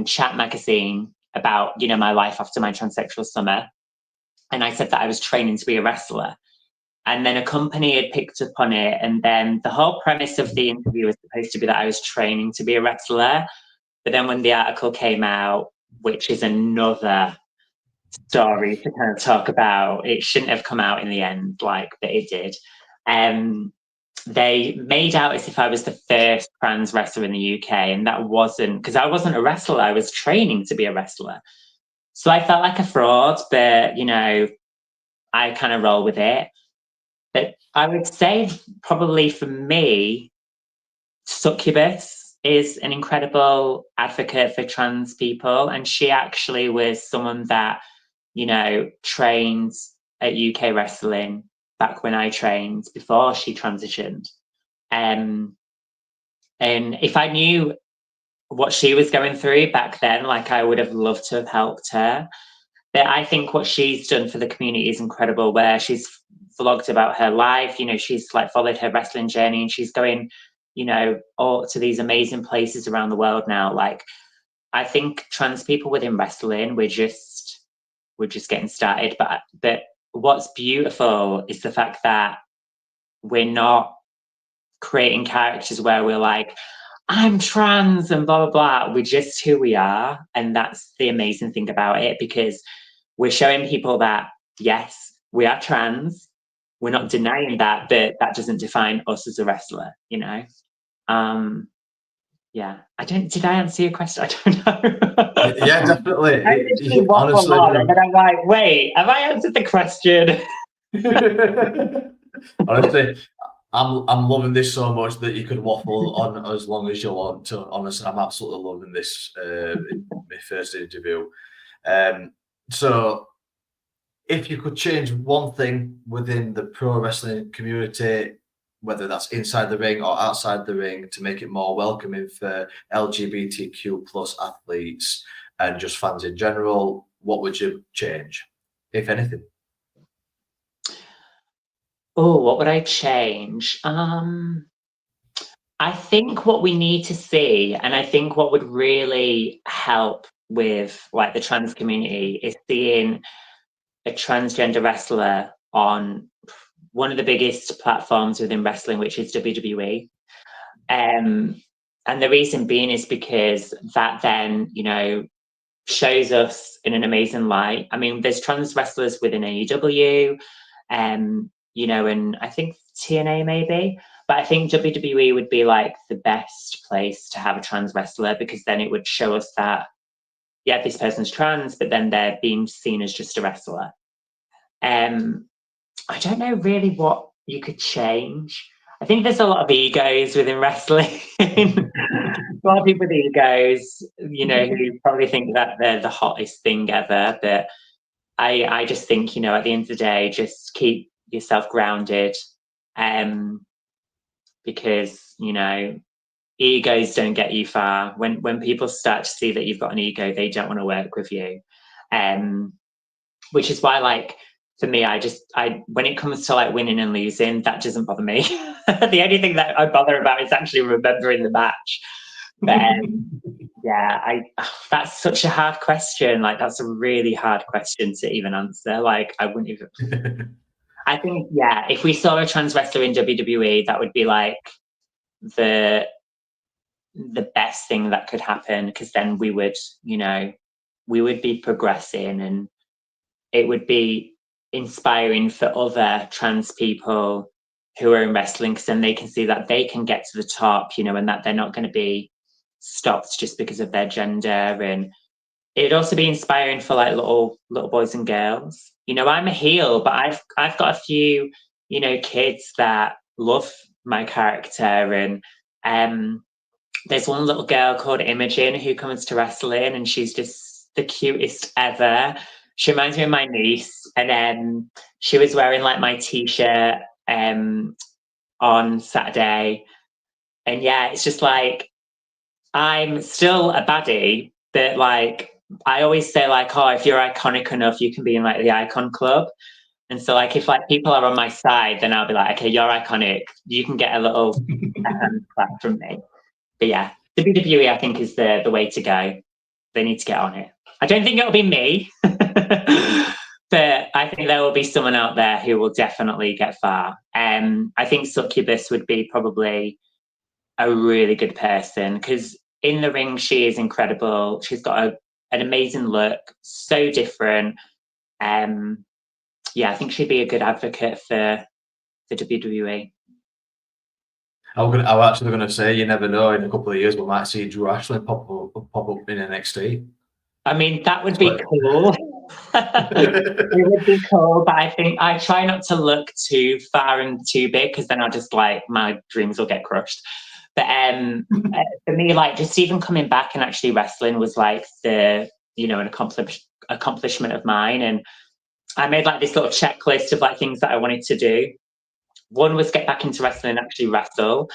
Chat magazine about, you know, my life after my transsexual summer. And I said that I was training to be a wrestler. And then a company had picked up on it. And then the whole premise of the interview was supposed to be that I was training to be a wrestler. But then when the article came out, which is another story to kind of talk about, it shouldn't have come out in the end, like, but it did. They made out as if I was the first trans wrestler in the UK, and that wasn't, because I wasn't a wrestler. I was training to be a wrestler. So I felt like a fraud, but, you know, I kind of roll with it. But I would say probably for me, Succubus is an incredible advocate for trans people. And she actually was someone that, you know, trained at UK Wrestling back when I trained before she transitioned. And if I knew what she was going through back then, like, I would have loved to have helped her. But I think what she's done for the community is incredible, where she's vlogged about her life. You know, she's like followed her wrestling journey, and she's going, you know, all to these amazing places around the world now. Like, I think trans people within wrestling, we're just getting started. But what's beautiful is the fact that we're not creating characters where we're like, I'm trans and blah, blah, blah. We're just who we are. And that's the amazing thing about it, because we're showing people that, yes, we are trans. We're not denying that, but that doesn't define us as a wrestler, you know? Yeah. Did I answer your question? I don't know. Yeah, definitely. I literally waffle on, and then I'm like, wait, have I answered the question? Honestly, I'm loving this so much that you could waffle on as long as you want to. Honestly, I'm absolutely loving this, my first interview. So if you could change one thing within the pro wrestling community, whether that's inside the ring or outside the ring, to make it more welcoming for LGBTQ plus athletes and just fans in general, what would you change, if anything? Oh, what would I change? I think what we need to see, and I think what would really help with like the trans community, is seeing a transgender wrestler on one of the biggest platforms within wrestling, which is WWE. And the reason being is because that then, you know, shows us in an amazing light. I mean, there's trans wrestlers within AEW, you know, and I think TNA maybe, but I think WWE would be like the best place to have a trans wrestler, because then it would show us that, yeah, this person's trans, but then they're being seen as just a wrestler. I don't know really what you could change. I think there's a lot of egos within wrestling. A lot of people with egos, you know, who probably think that they're the hottest thing ever. But I just think, you know, at the end of the day, just keep yourself grounded. Because, you know, egos don't get you far. When people start to see that you've got an ego, they don't want to work with you. Which is why, like, for me, when it comes to like winning and losing, that doesn't bother me. The only thing that I bother about is actually remembering the match. But yeah, that's such a hard question. Like, that's a really hard question to even answer. Like, I wouldn't even. I think, yeah, if we saw a trans wrestler in WWE, that would be like the best thing that could happen, because then we would, you know, we would be progressing, and it would be inspiring for other trans people who are in wrestling, because then they can see that they can get to the top, you know, and that they're not going to be stopped just because of their gender. And it'd also be inspiring for like little boys and girls. You know, I'm a heel, but I've got a few, you know, kids that love my character. And there's one little girl called Imogen who comes to wrestling, and she's just the cutest ever. She reminds me of my niece. And she was wearing like my t-shirt on Saturday. And yeah, it's just like, I'm still a baddie, but like, I always say like, oh, if you're iconic enough, you can be in like the icon club. And so like, if like people are on my side, then I'll be like, okay, you're iconic, you can get a little hand clap from me. But yeah, WWE, I think, is the way to go. They need to get on it. I don't think it'll be me, but I think there will be someone out there who will definitely get far. I think Succubus would be probably a really good person, because in the ring, she is incredible. She's got an amazing look, so different. Yeah, I think she'd be a good advocate for the WWE. I was actually going to say, you never know. In a couple of years, we might see Drew Ashlyn pop up in NXT. I mean, that would be cool. It would be cool, but I think I try not to look too far and too big, because then I'll just like my dreams will get crushed. But for me, like just even coming back and actually wrestling was like an accomplishment of mine, and I made like this little checklist of like things that I wanted to do. One was get back into wrestling and actually wrestle.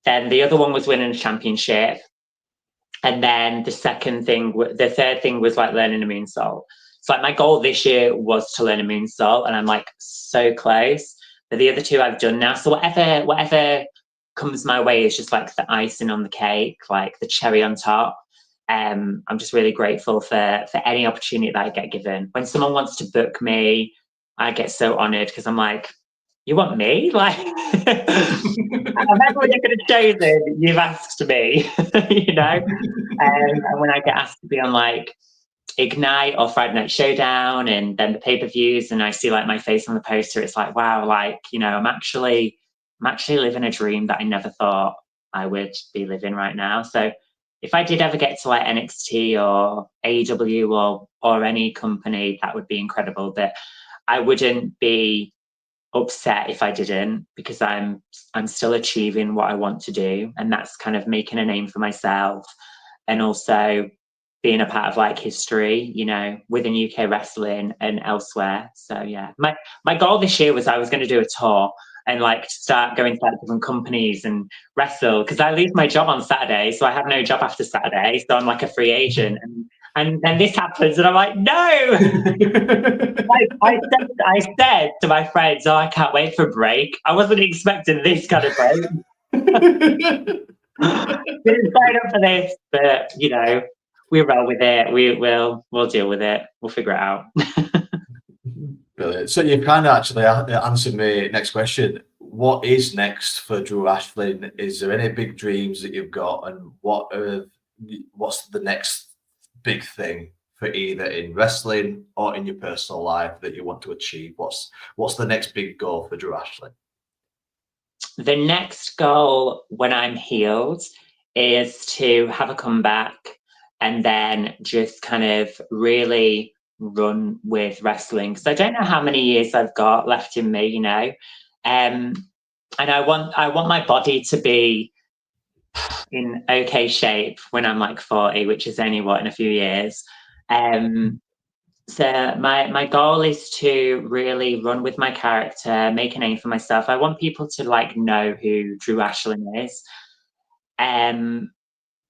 Then the other one was winning a championship. And then the third thing was like learning a moonsault. So like my goal this year was to learn a moonsault, and I'm like so close. But the other two I've done now. So whatever comes my way is just like the icing on the cake, like the cherry on top. I'm just really grateful for any opportunity that I get given. When someone wants to book me, I get so honored, because I'm like, you want me? Like, when you're going to chosen, you've asked me, you know? And when I get asked to be on like Ignite or Friday Night Showdown and then the pay-per-views, and I see like my face on the poster, it's like, wow, like, you know, I'm actually living a dream that I never thought I would be living right now. So if I did ever get to like NXT or AEW or any company, that would be incredible. But I wouldn't be upset if I didn't, because I'm still achieving what I want to do, and that's kind of making a name for myself, and also being a part of like history, you know, within UK wrestling and elsewhere. So yeah, my goal this year was I was going to do a tour and like start going to like different companies and wrestle, because I lose my job on Saturday, so I have no job after Saturday, so I'm like a free agent, and then this happens, and I'm like, no. I said to my friends, oh, I can't wait for a break. I wasn't expecting this kind of break. Didn't sign up for this, but you know, we roll with it. We'll deal with it. We'll figure it out. Brilliant. So you've kind of actually answered my next question. What is next for Drew Ashlyn? Is there any big dreams that you've got, and what's the next big thing for either in wrestling or in your personal life that you want to achieve? What's the next big goal for Drew Ashlyn? The next goal when I'm healed is to have a comeback and then just kind of really run with wrestling, because I don't know how many years I've got left in me, you know. And I want my body to be in okay shape when I'm like 40, which is only in a few years. So my goal is to really run with my character, make a name for myself. I want people to like know who Drew Ashlyn is. And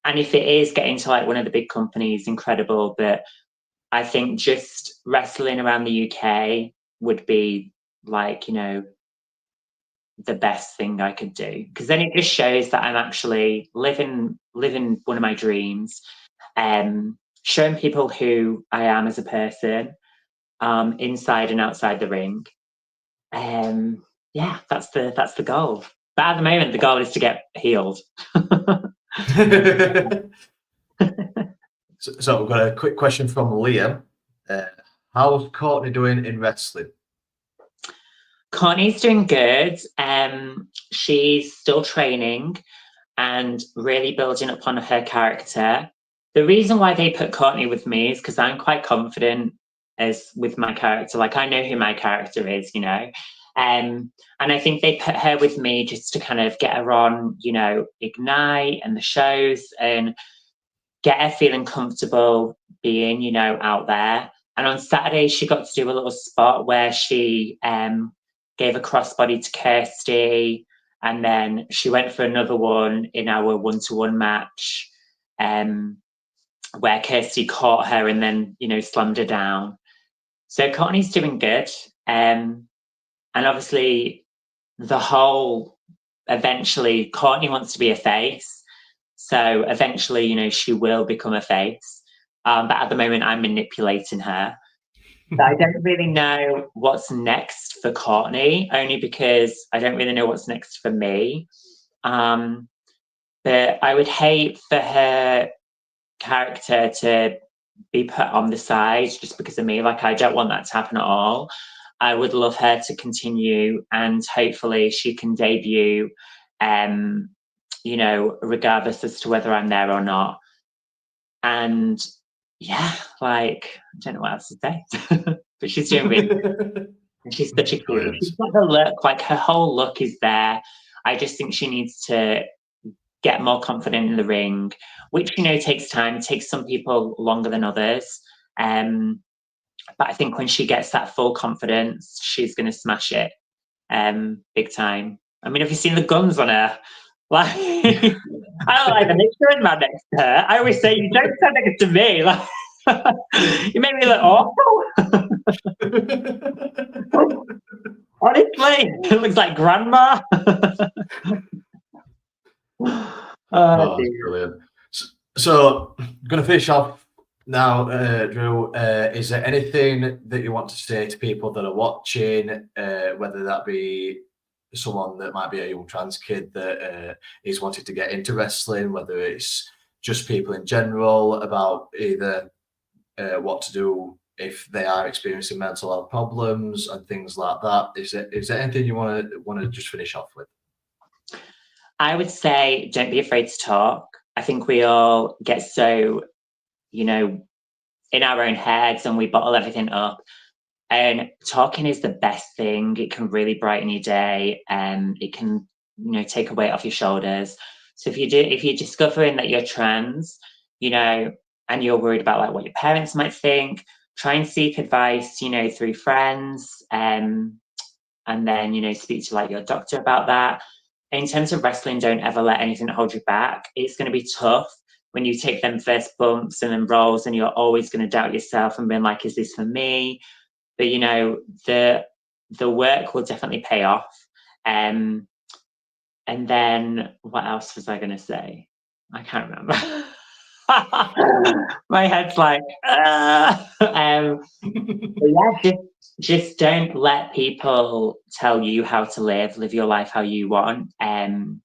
if it is getting to like one of the big companies, incredible. But I think just wrestling around the UK would be like, you know, the best thing I could do, because then it just shows that I'm actually living one of my dreams, showing people who I am as a person, inside and outside the ring. Yeah, that's the goal. But at the moment, the goal is to get healed. So we've got a quick question from Liam. How's Courtney doing in wrestling? Courtney's doing good. She's still training and really building upon her character. The reason why they put Courtney with me is because I'm quite confident as with my character. Like, I know who my character is, you know. And I think they put her with me just to kind of get her on, you know, Ignite and the shows, and get her feeling comfortable being, you know, out there. And on Saturday, she got to do a little spot where she gave a crossbody to Kirsty, and then she went for another one in our one-to-one match, where Kirsty caught her and then, you know, slammed her down. So Courtney's doing good. And obviously, eventually, Courtney wants to be a face. So eventually, you know, she will become a face. But at the moment, I'm manipulating her. So I don't really know what's next for Courtney, only because I don't really know what's next for me. But But I would hate for her character to be put on the side just because of me. Like, I don't want that to happen at all. I would love her to continue, and hopefully she can debut, you know, regardless as to whether I'm there or not. And yeah, like, I don't know what else to say. But she's doing really good. And she's such a cutie. She's got the look, like her whole look is there. I just think she needs to get more confident in the ring, which, you know, takes time. It takes some people longer than others. But I think when she gets that full confidence, she's going to smash it big time. I mean, have you seen the guns on her? Like, I don't like the picture man next to her. I always say, you don't stand next to me. Like, you make me look awful. Honestly, it looks like grandma. Oh, brilliant. So, I'm going to finish off now, Drew. Is there anything that you want to say to people that are watching, whether that be someone that might be a young trans kid that is wanting to get into wrestling, whether it's just people in general, about either what to do if they are experiencing mental health problems and things like that? Is there anything you want to just finish off with? I would say don't be afraid to talk. I think we all get so, you know, in our own heads and we bottle everything up. And talking is the best thing. It can really brighten your day, and it can, you know, take a weight off your shoulders. So if you're discovering that you're trans, you know, and you're worried about like what your parents might think, try and seek advice, you know, through friends, and then, you know, speak to like your doctor about that. In terms of wrestling, don't ever let anything hold you back. It's going to be tough when you take them first bumps and then rolls, and you're always going to doubt yourself and being like, is this for me? But, you know, the work will definitely pay off. And then what else was I going to say? I can't remember. My head's like, yeah, just don't let people tell you how to live your life how you want. And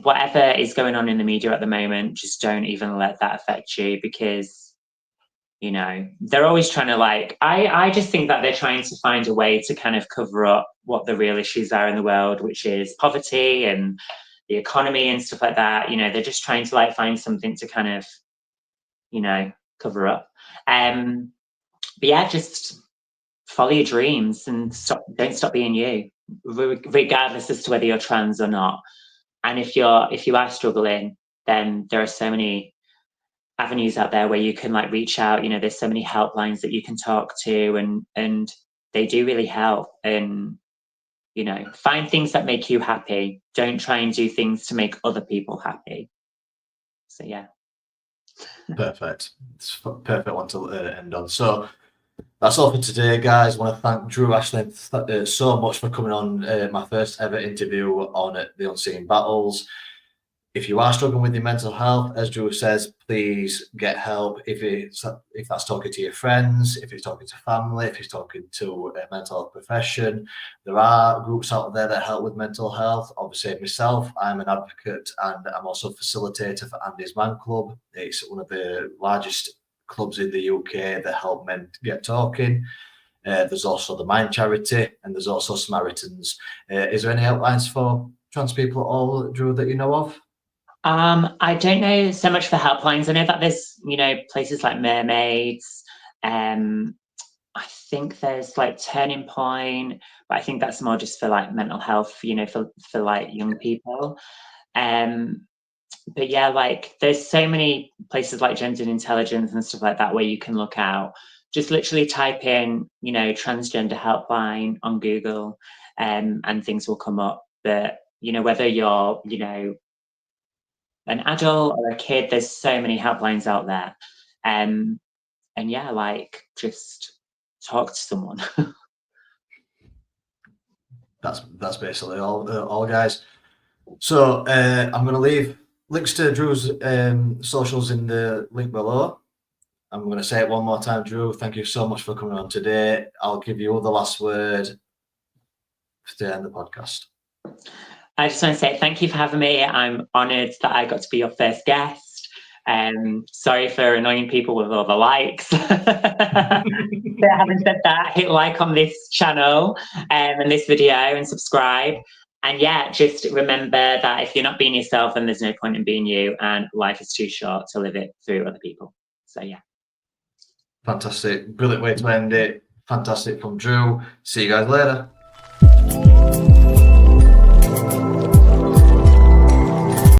whatever is going on in the media at the moment, just don't even let that affect you, because, you know, they're always trying to like, I just think that they're trying to find a way to kind of cover up what the real issues are in the world, which is poverty and the economy and stuff like that. You know, they're just trying to like find something to kind of, you know, cover up. But yeah, just follow your dreams and don't stop being you, regardless as to whether you're trans or not. And if you are struggling, then there are so many avenues out there where you can like reach out. You know, there's so many helplines that you can talk to, and they do really help. And, you know, find things that make you happy. Don't try and do things to make other people happy. So yeah. Perfect. It's a perfect one to end on. So that's all for today, guys. I want to thank Drew Ashlyn so much for coming on my first ever interview on the Unseen Battles. If you are struggling with your mental health, as Drew says, please get help. If that's talking to your friends, if you're talking to family, if you're talking to a mental health profession, there are groups out there that help with mental health. Obviously, myself, I'm an advocate, and I'm also a facilitator for Andy's Man Club. It's one of the largest clubs in the UK that help men get talking. There's also the Mind Charity, and there's also Samaritans. Is there any outlines for trans people at all, Drew, that you know of? I don't know so much for helplines. I know that there's, you know, places like Mermaids. I think there's like Turning Point, but I think that's more just for like mental health, you know, for like young people. But yeah, like there's so many places like Gendered Intelligence and stuff like that where you can look out. Just literally type in, you know, transgender helpline on Google, and things will come up. But, you know, whether you're, you know, an adult or a kid, there's so many helplines out there. And yeah, like just talk to someone. That's basically all, guys. So I'm going to leave links to Drew's socials in the link below. I'm going to say it one more time, Drew. Thank you so much for coming on today. I'll give you all the last word to end the podcast. I just want to say thank you for having me. I'm honoured that I got to be your first guest. Sorry for annoying people with all the likes. But having said that, hit like on this channel and this video and subscribe. And yeah, just remember that if you're not being yourself, then there's no point in being you, and life is too short to live it through other people. So yeah. Fantastic. Brilliant way to end it. Fantastic from Drew. See you guys later.